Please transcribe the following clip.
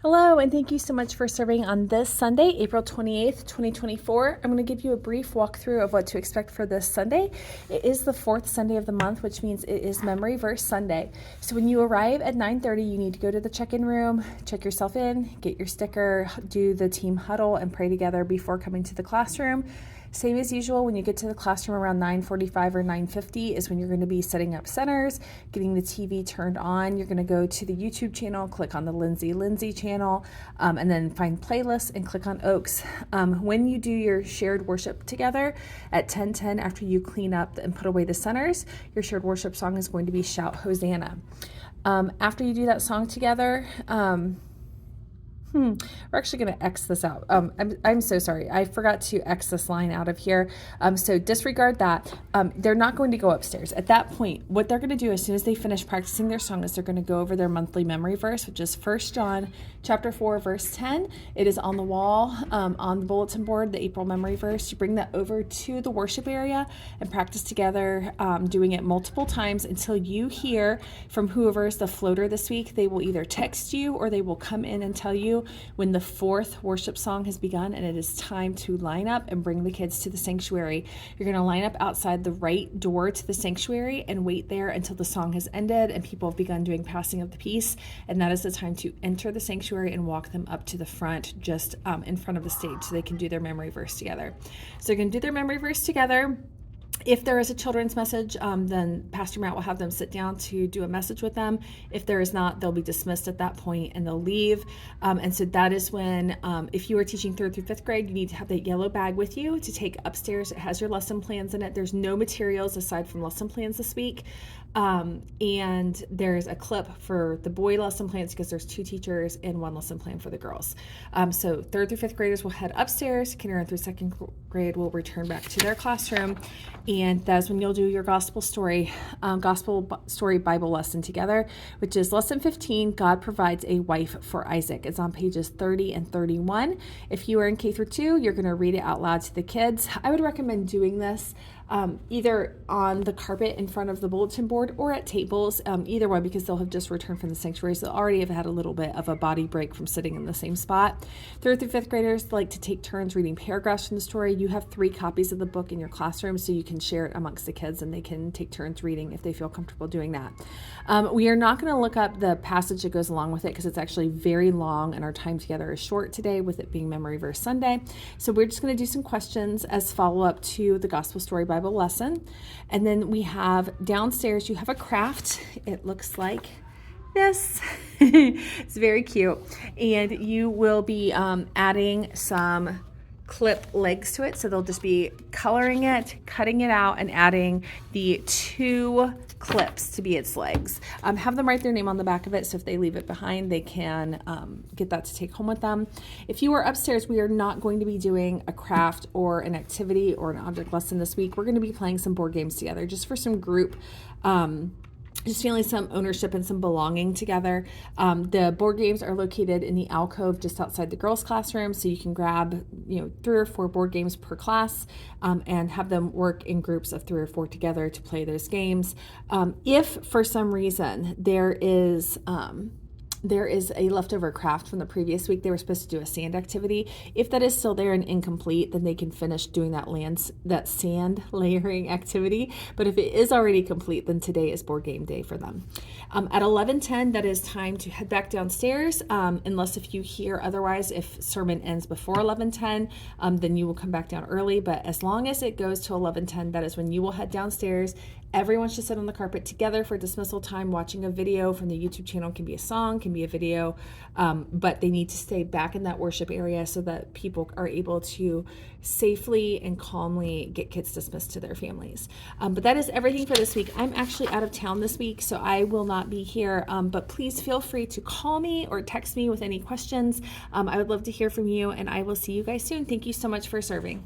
Hello, and thank you so much for serving on this Sunday, April 28th, 2024. I'm going to give you a brief walkthrough of what to expect for this Sunday. It is the fourth Sunday of the month, which means it is Memory Verse Sunday. So when you arrive at 9:30, you need to go to the check-in room, check yourself in, get your sticker, do the team huddle, and pray together before coming to the classroom. Same as usual, when you get to the classroom around 9:45 or 9:50 is when you're going to be setting up centers, getting the TV turned on. You're going to go to the YouTube channel, click on the Lindsay channel, and then find playlists and click on Oaks. When you do your shared worship together at 10:10, after you clean up and put away the centers, your shared worship song is going to be Shout Hosanna. After you do that song together, we're actually going to X this out. I'm so sorry. I forgot to X this line out of here. So disregard that. They're not going to go upstairs. At that point, what they're going to do as soon as they finish practicing their song is they're going to go over their monthly memory verse, which is 1 John chapter 4, verse 10. It is on the wall, on the bulletin board, the April memory verse. You bring that over to the worship area and practice together, doing it multiple times until you hear from whoever's the floater this week. They will either text you or they will come in and tell you when the fourth worship song has begun and it is time to line up and bring the kids to the sanctuary. You're going to line up outside the right door to the sanctuary and wait there until the song has ended and people have begun doing passing of the peace, and that is the time to enter the sanctuary and walk them up to the front, just in front of the stage, so they can do their memory verse together. So they're going to do their memory verse together. If there is a children's message, then Pastor Matt will have them sit down to do a message with them. If there is not, they'll be dismissed at that point and they'll leave. And so that is when, if you are teaching 3rd through 5th grade, you need to have that yellow bag with you to take upstairs. It has your lesson plans in it. There's no materials aside from lesson plans this week. And there's a clip for the boy lesson plans because there's 2 teachers and 1 lesson plan for the girls. So 3rd through 5th graders will head upstairs. Kindergarten through 2nd grade will return back to their classroom. And that's when you'll do your gospel story Bible lesson together, which is lesson 15, God provides a wife for Isaac. It's on pages 30 and 31. If you are in K through 2, you're going to read it out loud to the kids. I would recommend doing this either on the carpet in front of the bulletin board or at tables, either one, because they'll have just returned from the sanctuary, so they'll already have had a little bit of a body break from sitting in the same spot. 3rd through 5th graders like to take turns reading paragraphs from the story. You have 3 copies of the book in your classroom, so you can share it amongst the kids and they can take turns reading if they feel comfortable doing that. We are not going to look up the passage that goes along with it because it's actually very long and our time together is short today, with it being Memory Verse Sunday. So we're just going to do some questions as follow-up to the Gospel Story Bible lesson. And then we have downstairs, you have a craft. It looks like this. It's very cute. And you will be adding some clip legs to it. So they'll just be coloring it, cutting it out, and adding the 2 clips to be its legs. Have them write their name on the back of it, so if they leave it behind, they can get that to take home with them. If you are upstairs, we are not going to be doing a craft or an activity or an object lesson this week. We're going to be playing some board games together just for some group just feeling some ownership and some belonging together. The board games are located in the alcove just outside the girls' classroom, so you can grab 3 or 4 board games per class and have them work in groups of 3 or 4 together to play those games. If for some reason there is a leftover craft from the previous week, they were supposed to do a sand activity. If that is still there and incomplete, then they can finish doing that sand layering activity. But if it is already complete, then today is board game day for them. At 11:10, that is time to head back downstairs, unless if you hear otherwise, if sermon ends before 11:10, then you will come back down early. But as long as it goes to 11:10, that is when you will head downstairs. Everyone should sit on the carpet together for dismissal time, watching a video from the YouTube channel. Can be a song, can be a video, but they need to stay back in that worship area so that people are able to safely and calmly get kids dismissed to their families. But that is everything for this week. I'm actually out of town this week, so I will not be here, but please feel free to call me or text me with any questions. I would love to hear from you, and I will see you guys soon. Thank you so much for serving.